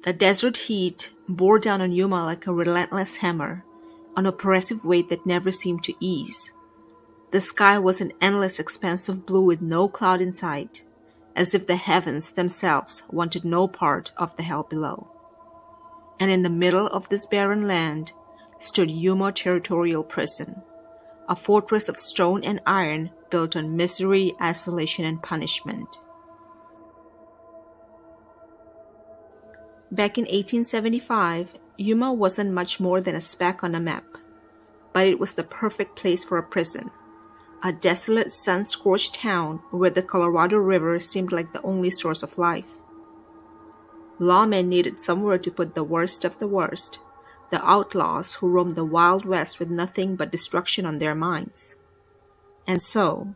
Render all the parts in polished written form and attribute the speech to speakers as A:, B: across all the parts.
A: The desert heat bore down on Yuma like a relentless hammer, an oppressive weight that never seemed to ease. The sky was an endless expanse of blue with no cloud in sight, as if the heavens themselves wanted no part of the hell below. And in the middle of this barren land stood Yuma Territorial Prison, a fortress of stone and iron built on misery, isolation, and punishment. Back in 1875, Yuma wasn't much more than a speck on a map, but it was the perfect place for a prison, a desolate, sun-scorched town where the Colorado River seemed like the only source of life. Lawmen needed somewhere to put the worst of the worst, the outlaws who roamed the Wild West with nothing but destruction on their minds. And so,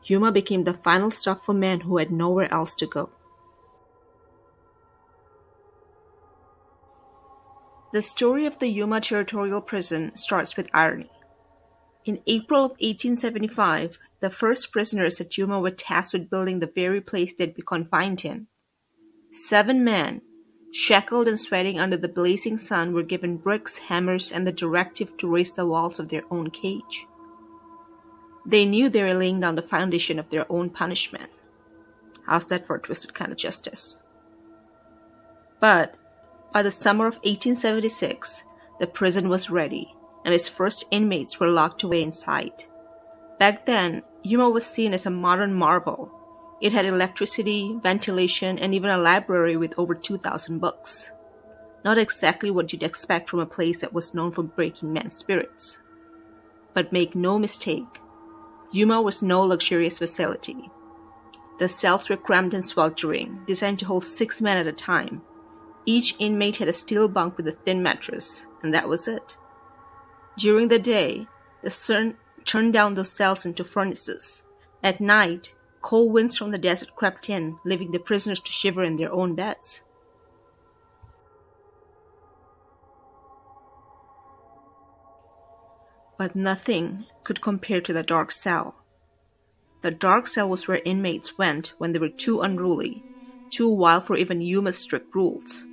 A: Yuma became the final stop for men who had nowhere else to go. The story of the Yuma Territorial Prison starts with irony. In April of 1875, the first prisoners at Yuma were tasked with building the very place they'd be confined in. 7 men, shackled and sweating under the blazing sun, were given bricks, hammers, and the directive to raise the walls of their own cage. They knew they were laying down the foundation of their own punishment. How's that for a twisted kind of justice? But by the summer of 1876, the prison was ready, and its first inmates were locked away inside. Back then, Yuma was seen as a modern marvel. It had electricity, ventilation, and even a library with over 2,000 books. Not exactly what you'd expect from a place that was known for breaking men's spirits. But make no mistake, Yuma was no luxurious facility. The cells were cramped and sweltering, designed to hold 6 men at a time. Each inmate had a steel bunk with a thin mattress, and that was it. During the day, the sun turned down those cells into furnaces. At night, cold winds from the desert crept in, leaving the prisoners to shiver in their own beds. But nothing could compare to the dark cell. The dark cell was where inmates went when they were too unruly, too wild for even Yuma's strict rules.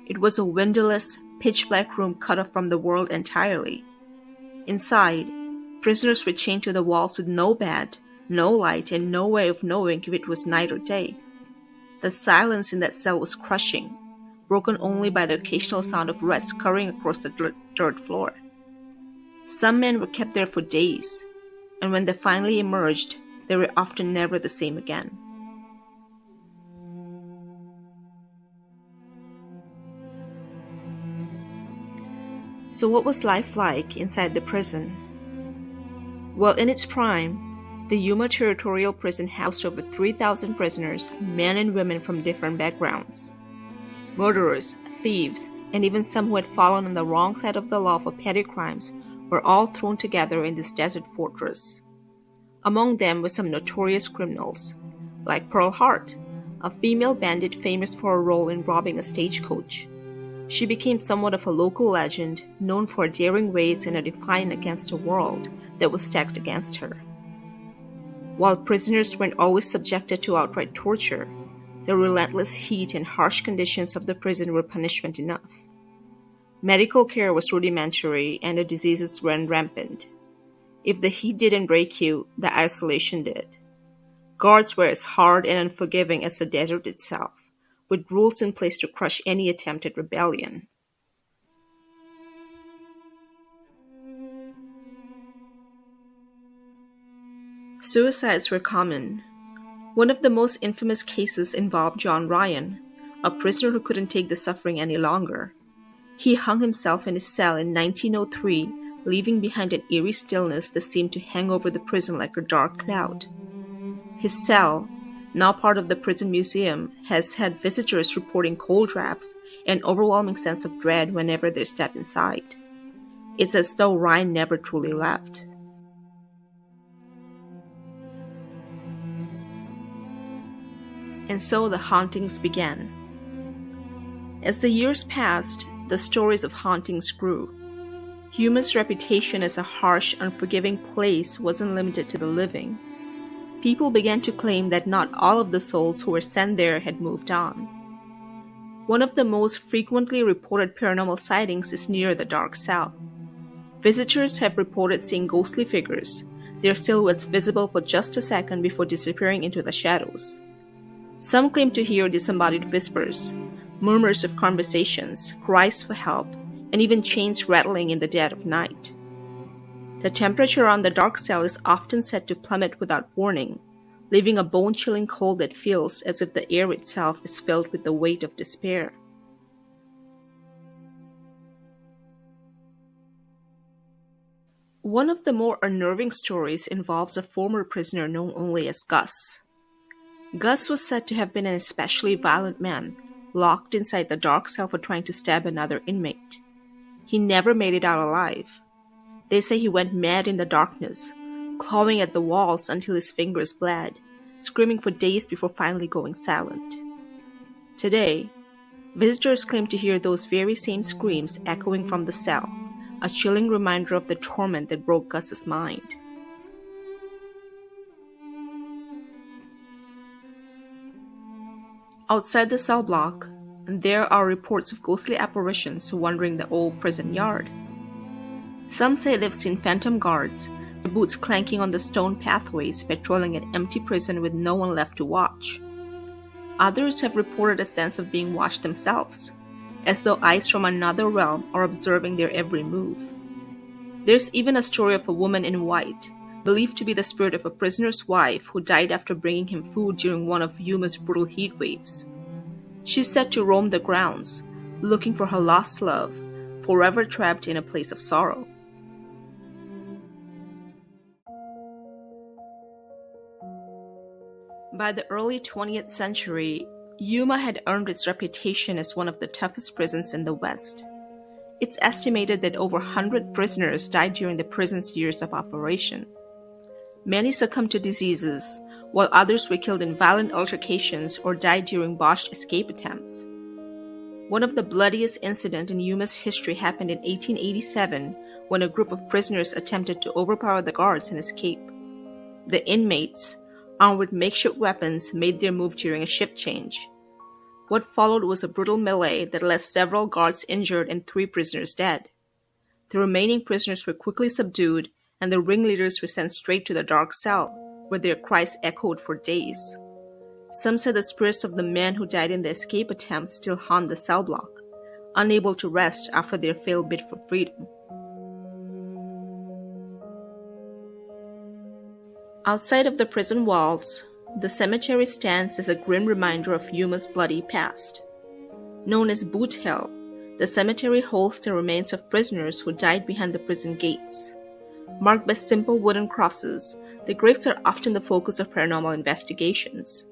A: It was a windowless, pitch-black room cut off from the world entirely. Inside, prisoners were chained to the walls with no bed, no light, and no way of knowing if it was night or day. The silence in that cell was crushing, broken only by the occasional sound of rats scurrying across the dirt floor. Some men were kept there for days, and when they finally emerged, they were often never the same again. So what was life like inside the prison? Well, in its prime, the Yuma Territorial Prison housed over 3,000 prisoners, men and women from different backgrounds. Murderers, thieves, and even some who had fallen on the wrong side of the law for petty crimes were all thrown together in this desert fortress. Among them were some notorious criminals, like Pearl Hart, a female bandit famous for her role in robbing a stagecoach. She became somewhat of a local legend, known for her daring ways and a defiance against a world that was stacked against her. While prisoners weren't always subjected to outright torture, the relentless heat and harsh conditions of the prison were punishment enough. Medical care was rudimentary and the diseases ran rampant. If the heat didn't break you, the isolation did. Guards were as hard and unforgiving as the desert itself, with rules in place to crush any attempt at rebellion. Suicides were common. One of the most infamous cases involved John Ryan, a prisoner who couldn't take the suffering any longer. He hung himself in his cell in 1903, leaving behind an eerie stillness that seemed to hang over the prison like a dark cloud. His cell, now part of the prison museum, has had visitors reporting cold drafts and an overwhelming sense of dread whenever they step inside. It's as though Ryan never truly left. And so the hauntings began. As the years passed, the stories of hauntings grew. Yuma's reputation as a harsh, unforgiving place wasn't limited to the living. People began to claim that not all of the souls who were sent there had moved on. One of the most frequently reported paranormal sightings is near the dark cell. Visitors have reported seeing ghostly figures, their silhouettes visible for just a second before disappearing into the shadows. Some claim to hear disembodied whispers, murmurs of conversations, cries for help, and even chains rattling in the dead of night. The temperature on the dark cell is often said to plummet without warning, leaving a bone-chilling cold that feels as if the air itself is filled with the weight of despair. One of the more unnerving stories involves a former prisoner known only as Gus. Gus was said to have been an especially violent man, locked inside the dark cell for trying to stab another inmate. He never made it out alive. They say he went mad in the darkness, clawing at the walls until his fingers bled, screaming for days before finally going silent. Today, visitors claim to hear those very same screams echoing from the cell, a chilling reminder of the torment that broke Gus's mind. Outside the cell block, there are reports of ghostly apparitions wandering the old prison yard. Some say they've seen phantom guards, their boots clanking on the stone pathways, patrolling an empty prison with no one left to watch. Others have reported a sense of being watched themselves, as though eyes from another realm are observing their every move. There's even a story of a woman in white, believed to be the spirit of a prisoner's wife who died after bringing him food during one of Yuma's brutal heat waves. She's said to roam the grounds, looking for her lost love, forever trapped in a place of sorrow. By the early 20th century, Yuma had earned its reputation as one of the toughest prisons in the West. It's estimated that over 100 prisoners died during the prison's years of operation. Many succumbed to diseases, while others were killed in violent altercations or died during botched escape attempts. One of the bloodiest incidents in Yuma's history happened in 1887 when a group of prisoners attempted to overpower the guards and escape. The inmates, armed with makeshift weapons, made their move during a shift change. What followed was a brutal melee that left several guards injured and 3 prisoners dead. The remaining prisoners were quickly subdued, and the ringleaders were sent straight to the dark cell, where their cries echoed for days. Some said the spirits of the men who died in the escape attempt still haunt the cell block, unable to rest after their failed bid for freedom. Outside of the prison walls, the cemetery stands as a grim reminder of Yuma's bloody past. Known as Boot Hill, the cemetery holds the remains of prisoners who died behind the prison gates. Marked by simple wooden crosses, the graves are often the focus of paranormal investigations.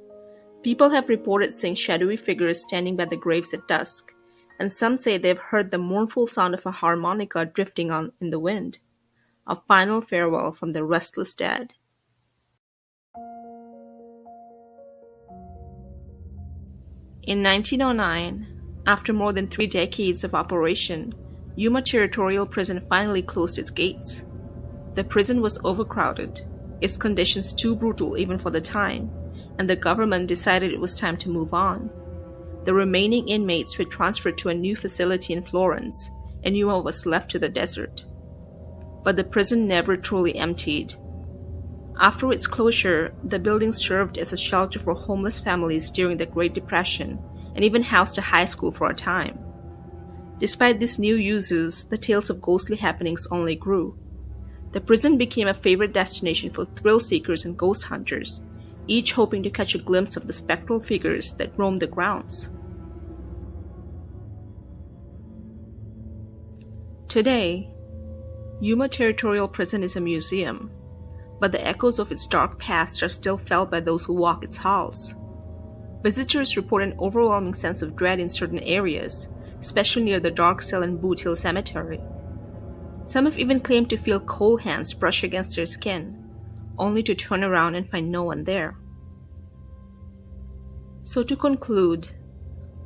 A: People have reported seeing shadowy figures standing by the graves at dusk, and some say they've heard the mournful sound of a harmonica drifting on in the wind, a final farewell from the restless dead. In 1909, after more than 3 decades of operation, Yuma Territorial Prison finally closed its gates. The prison was overcrowded, its conditions too brutal even for the time, and the government decided it was time to move on. The remaining inmates were transferred to a new facility in Florence, and Yuma was left to the desert. But the prison never truly emptied. After its closure, the building served as a shelter for homeless families during the Great Depression and even housed a high school for a time. Despite these new uses, the tales of ghostly happenings only grew. The prison became a favorite destination for thrill seekers and ghost hunters, each hoping to catch a glimpse of the spectral figures that roamed the grounds. Today, Yuma Territorial Prison is a museum, but the echoes of its dark past are still felt by those who walk its halls. Visitors report an overwhelming sense of dread in certain areas, especially near the dark cell and Boot Hill Cemetery. Some have even claimed to feel cold hands brush against their skin, only to turn around and find no one there. So to conclude,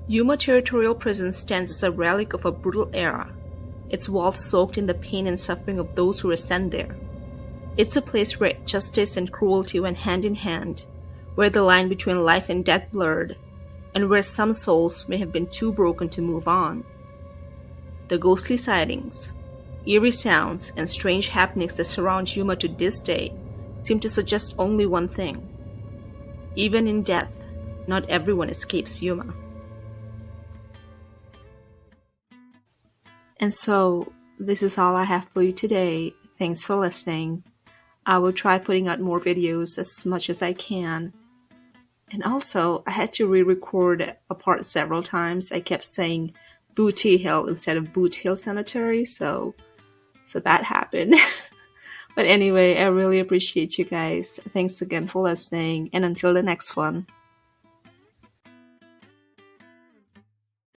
A: Yuma Territorial Prison stands as a relic of a brutal era, its walls soaked in the pain and suffering of those who were sent there. It's a place where justice and cruelty went hand in hand, where the line between life and death blurred, and where some souls may have been too broken to move on. The ghostly sightings, eerie sounds, and strange happenings that surround Yuma to this day seem to suggest only one thing. Even in death, not everyone escapes Yuma. And so, this is all I have for you today. Thanks for listening. I will try putting out more videos as much as I can. And also, I had to re-record a part several times. I kept saying Booty Hill instead of Boot Hill Cemetery, so that happened. But anyway, I really appreciate you guys. Thanks again for listening, and until the next one.